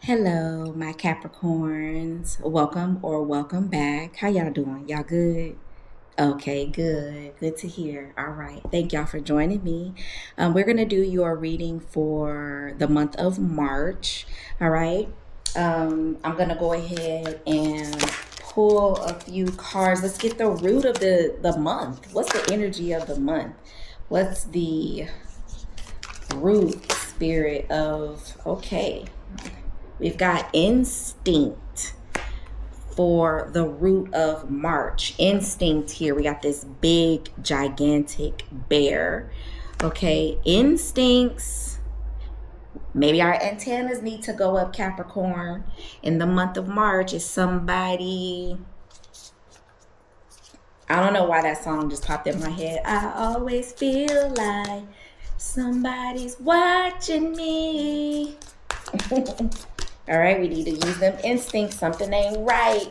Hello, my Capricorns. Welcome or welcome back. How y'all doing? Y'all good? Okay, good. Good to hear. All right. Thank y'all for joining me. We're going to do your reading for the month of March. All right. I'm going to go ahead and pull a few cards. Let's get the root of the month. What's the energy of the month? What's the root spirit of, okay. We've got instinct for the root of March. Instinct here. We got this big, gigantic bear. Okay, instincts. Maybe our antennas need to go up, Capricorn. In the month of March, is somebody... I don't know why that song just popped in my head. I always feel like somebody's watching me. All right, we need to use them instincts. Something ain't right.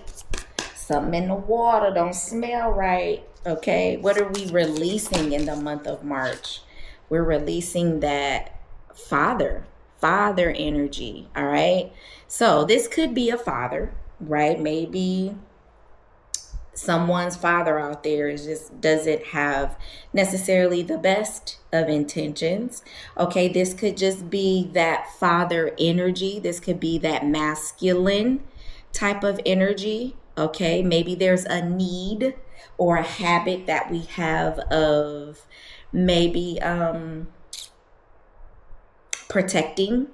Something in the water don't smell right. Okay, what are we releasing in the month of March? We're releasing that father energy. All right, so this could be a father, right? Maybe someone's father out there just doesn't have necessarily the best of intentions. Okay, this could just be that father energy. This could be that masculine type of energy. Okay, maybe there's a need or a habit that we have of maybe protecting.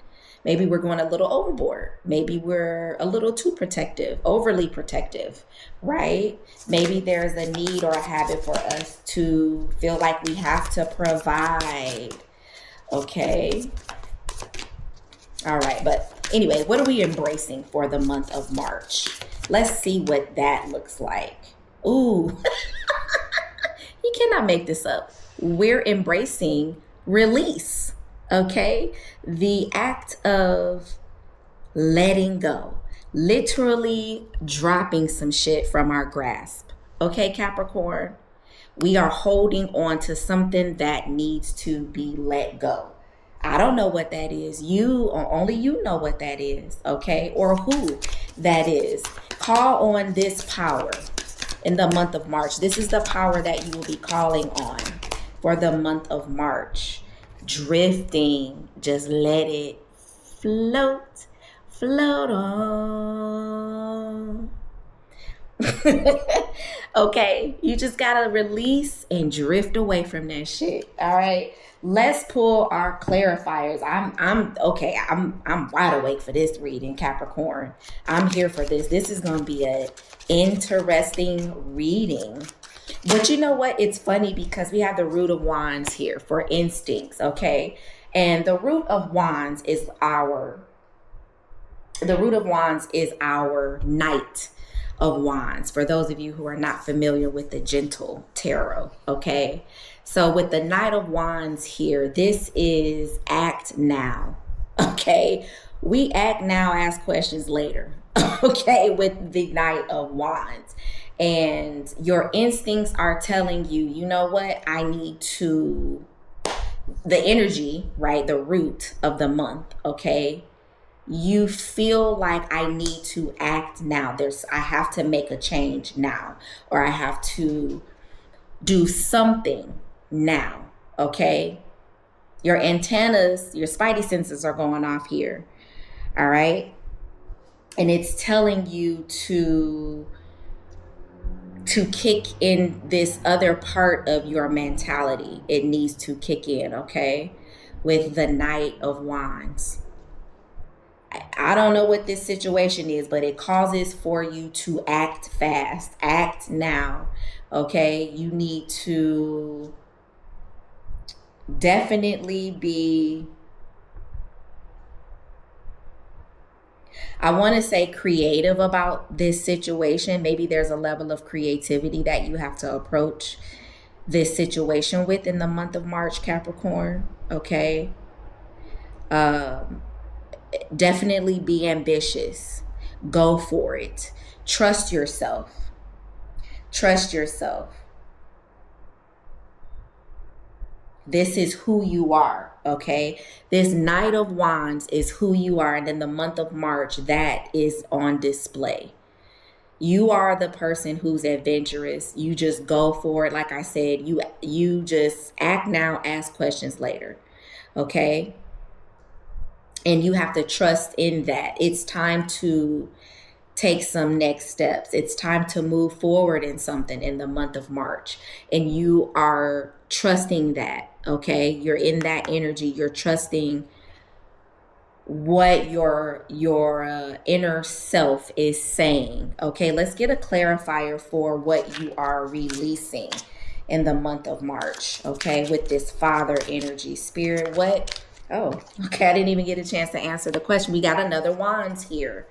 Maybe we're going a little overboard. Maybe we're a little too protective, overly protective, right? Maybe there's a need or a habit for us to feel like we have to provide. Okay. All right. But anyway, what are we embracing for the month of March? Let's see what that looks like. Ooh, you cannot make this up. We're embracing release. Okay, the act of letting go, literally dropping some shit from our grasp. Okay, Capricorn, we are holding on to something that needs to be let go. I don't know what that is. You or only you know what that is, okay, or who that is. Call on this power in the month of March. This is the power that you will be calling on for the month of March. Drifting, just let it float on. Okay, you just gotta release and drift away from that shit. All right, let's pull our clarifiers. I'm okay. I'm wide awake for this reading, Capricorn. I'm here for this. This is gonna be a interesting reading. But you know what? It's funny because we have the root of wands here for instincts, okay? And the root of wands is our knight of wands. For those of you who are not familiar with the gentle tarot, okay? So with the knight of wands here, this is act now, okay? We act now, ask questions later, okay? With the knight of wands. And your instincts are telling you, you know what, I need to, the energy, right, the root of the month, okay, you feel like I need to act now. I have to make a change now, or I have to do something now, okay? Your antennas, your spidey senses are going off here, all right? And it's telling you to kick in this other part of your mentality. It needs to kick in, okay? With the Knight of Wands. I don't know what this situation is, but it causes for you to act fast, act now, okay? You need to definitely be, I want to say, creative about this situation. Maybe there's a level of creativity that you have to approach this situation with in the month of March, Capricorn, okay? Definitely be ambitious. Go for it. Trust yourself. Trust yourself. This is who you are, okay? This Knight of Wands is who you are. And in the month of March, that is on display. You are the person who's adventurous. You just go for it. Like I said, you just act now, ask questions later, okay? And you have to trust in that. It's time to take some next steps. It's time to move forward in something in the month of March. And you are trusting that, okay? You're in that energy. You're trusting what your inner self is saying. Okay, let's get a clarifier for what you are releasing in the month of March. Okay, with this Father energy. Spirit, what? Oh, okay, I didn't even get a chance to answer the question. We got another Wands here.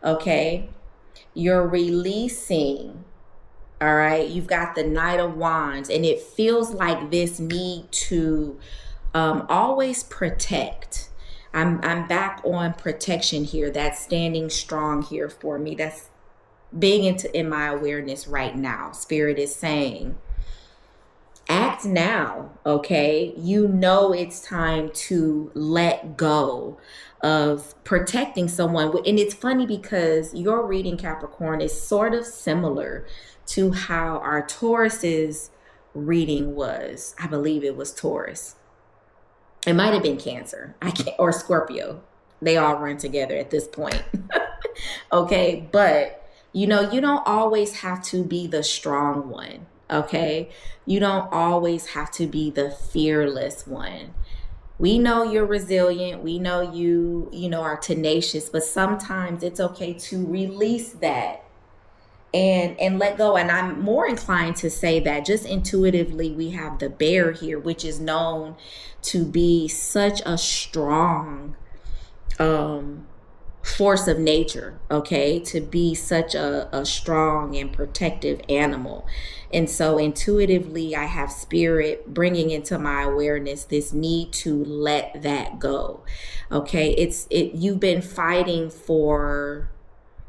Okay, you're releasing. All right, you've got the Knight of Wands, and it feels like this need to always protect. I'm back on protection here. That's standing strong here for me. That's being in my awareness right now. Spirit is saying, act now, okay? You know it's time to let go of protecting someone. And it's funny because your reading, Capricorn, is sort of similar to how our Taurus's reading was. I believe it was Taurus. It might have been Cancer, or Scorpio. They all run together at this point. Okay, but you know, you don't always have to be the strong one. Okay, you don't always have to be the fearless one. We know you're resilient. We know you are tenacious, but sometimes it's okay to release that and let go. And I'm more inclined to say that just intuitively, we have the Bear here, which is known to be such a strong force of nature, okay, to be such a strong and protective animal. And so intuitively, I have Spirit bringing into my awareness this need to let that go. Okay, you've been fighting for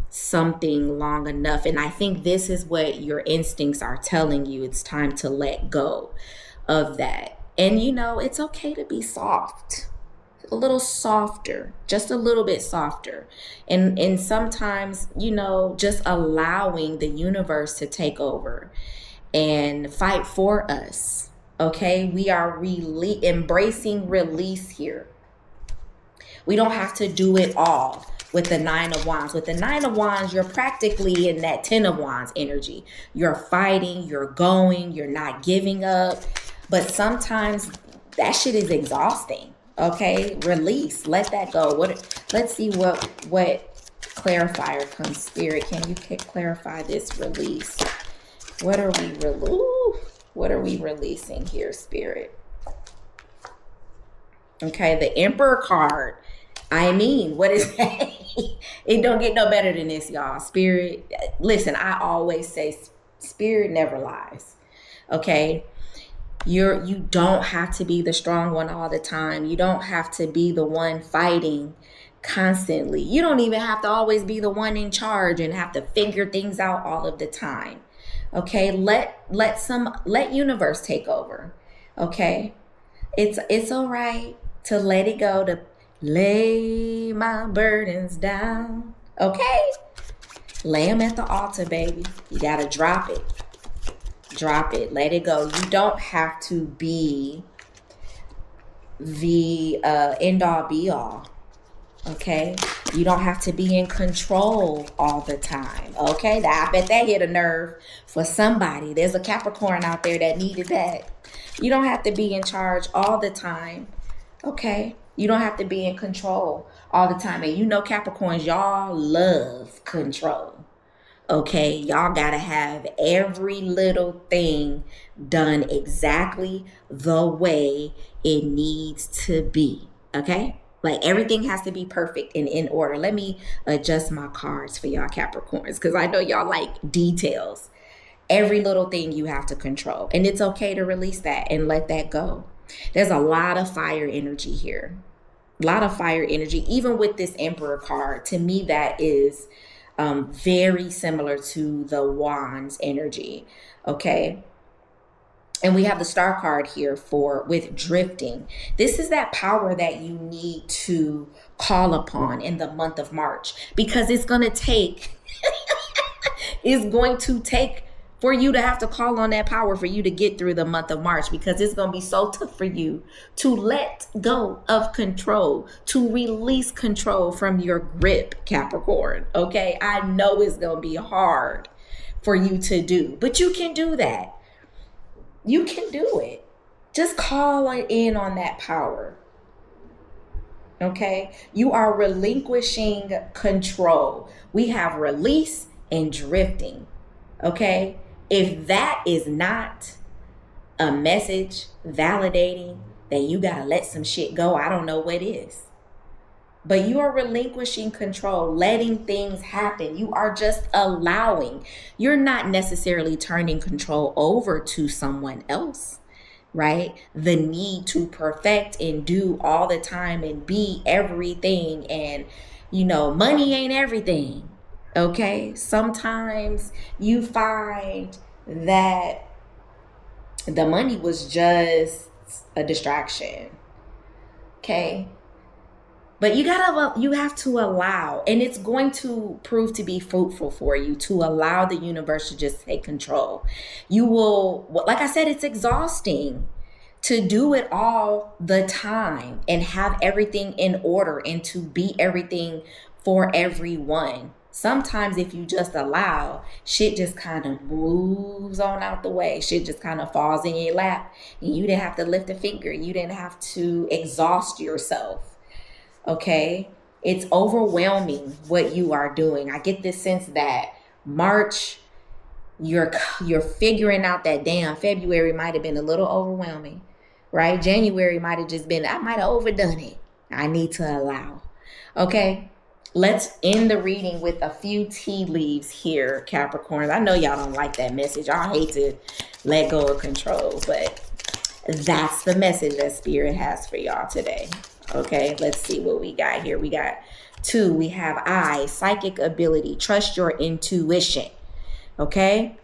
something long enough, and I think this is what your instincts are telling you. It's time to let go of that. And you know, it's okay to be soft, a little softer, just a little bit softer. And sometimes, you know, just allowing the universe to take over and fight for us. Okay, we are really embracing release here. We don't have to do it all with the Nine of Wands. With the Nine of Wands, you're practically in that Ten of Wands energy. You're fighting, you're going, you're not giving up. But sometimes that shit is exhausting. Okay, release, let that go. Let's see what clarifier comes. Spirit, can you clarify this release? What are we releasing here, Spirit? Okay, the Emperor card. I mean, what is that? It don't get no better than this, y'all. Spirit, listen, I always say Spirit never lies. Okay? You don't have to be the strong one all the time. You don't have to be the one fighting constantly. You don't even have to always be the one in charge and have to figure things out all of the time. Okay? Let universe take over. Okay? It's all right to let it go, to lay my burdens down. Okay? Lay them at the altar, baby. You got to drop it. Drop it. Let it go. You don't have to be the end all be all. Okay? You don't have to be in control all the time. Okay? I bet that hit a nerve for somebody. There's a Capricorn out there that needed that. You don't have to be in charge all the time. Okay? You don't have to be in control all the time. And you know, Capricorns, y'all love control. Okay, y'all gotta have every little thing done exactly the way it needs to be. Okay, like everything has to be perfect and in order. Let me adjust my cards for y'all Capricorns, because I know y'all like details. Every little thing you have to control, and it's okay to release that and let that go. There's a lot of fire energy here, a lot of fire energy. Even with this Emperor card, to me that is very similar to the Wands energy. Okay, And we have the star card here with drifting. This is that power that you need to call upon in the month of March, because it's going to take for you to have to call on that power for you to get through the month of March, because it's going to be so tough for you to let go of control, to release control from your grip, Capricorn. Okay, I know it's going to be hard for you to do, but you can do that. You can do it. Just call in on that power. Okay? You are relinquishing control. We have release and drifting. Okay? If that is not a message validating that you got to let some shit go, I don't know what is. But you are relinquishing control, letting things happen. You are just allowing. You're not necessarily turning control over to someone else, right? The need to perfect and do all the time and be everything. And, money ain't everything, okay? Sometimes you find that the money was just a distraction, okay? But you have to allow, and it's going to prove to be fruitful for you to allow the universe to just take control. You will, like I said, it's exhausting to do it all the time and have everything in order and to be everything for everyone. Sometimes if you just allow, shit just kind of moves on out the way. Shit just kind of falls in your lap and you didn't have to lift a finger. You didn't have to exhaust yourself. Okay, it's overwhelming what you are doing. I get this sense that March, you're figuring out that damn February might have been a little overwhelming, right? January might have just been, I might have overdone it. I need to allow. Okay, let's end the reading with a few tea leaves here, Capricorns. I know y'all don't like that message. I hate to let go of control, but that's the message that Spirit has for y'all today. Okay, let's see what we got here. We got 2. We have I, psychic ability. Trust your intuition. Okay.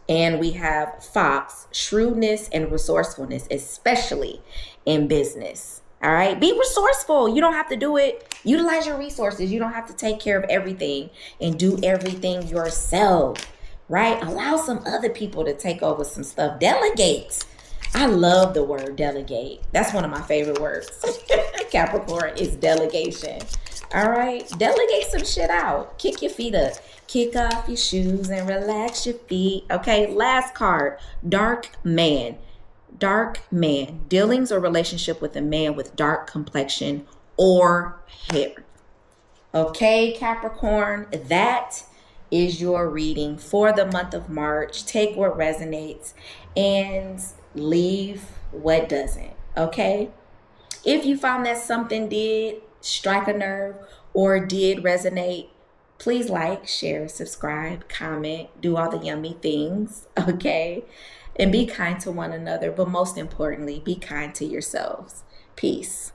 And we have Fox, shrewdness and resourcefulness, especially in business. All right. Be resourceful. You don't have to do it. Utilize your resources. You don't have to take care of everything and do everything yourself. Right. Allow some other people to take over some stuff. Delegate. I love the word delegate. That's one of my favorite words. Capricorn is delegation. All right. Delegate some shit out. Kick your feet up. Kick off your shoes and relax your feet. Okay. Last card. Dark man. Dark man. Dealings or relationship with a man with dark complexion or hair. Okay, Capricorn. That is your reading for the month of March. Take what resonates and leave what doesn't. Okay, if you found that something did strike a nerve or did resonate, please like, share, subscribe, comment, do all the yummy things. Okay, and be kind to one another, but most importantly, be kind to yourselves. Peace.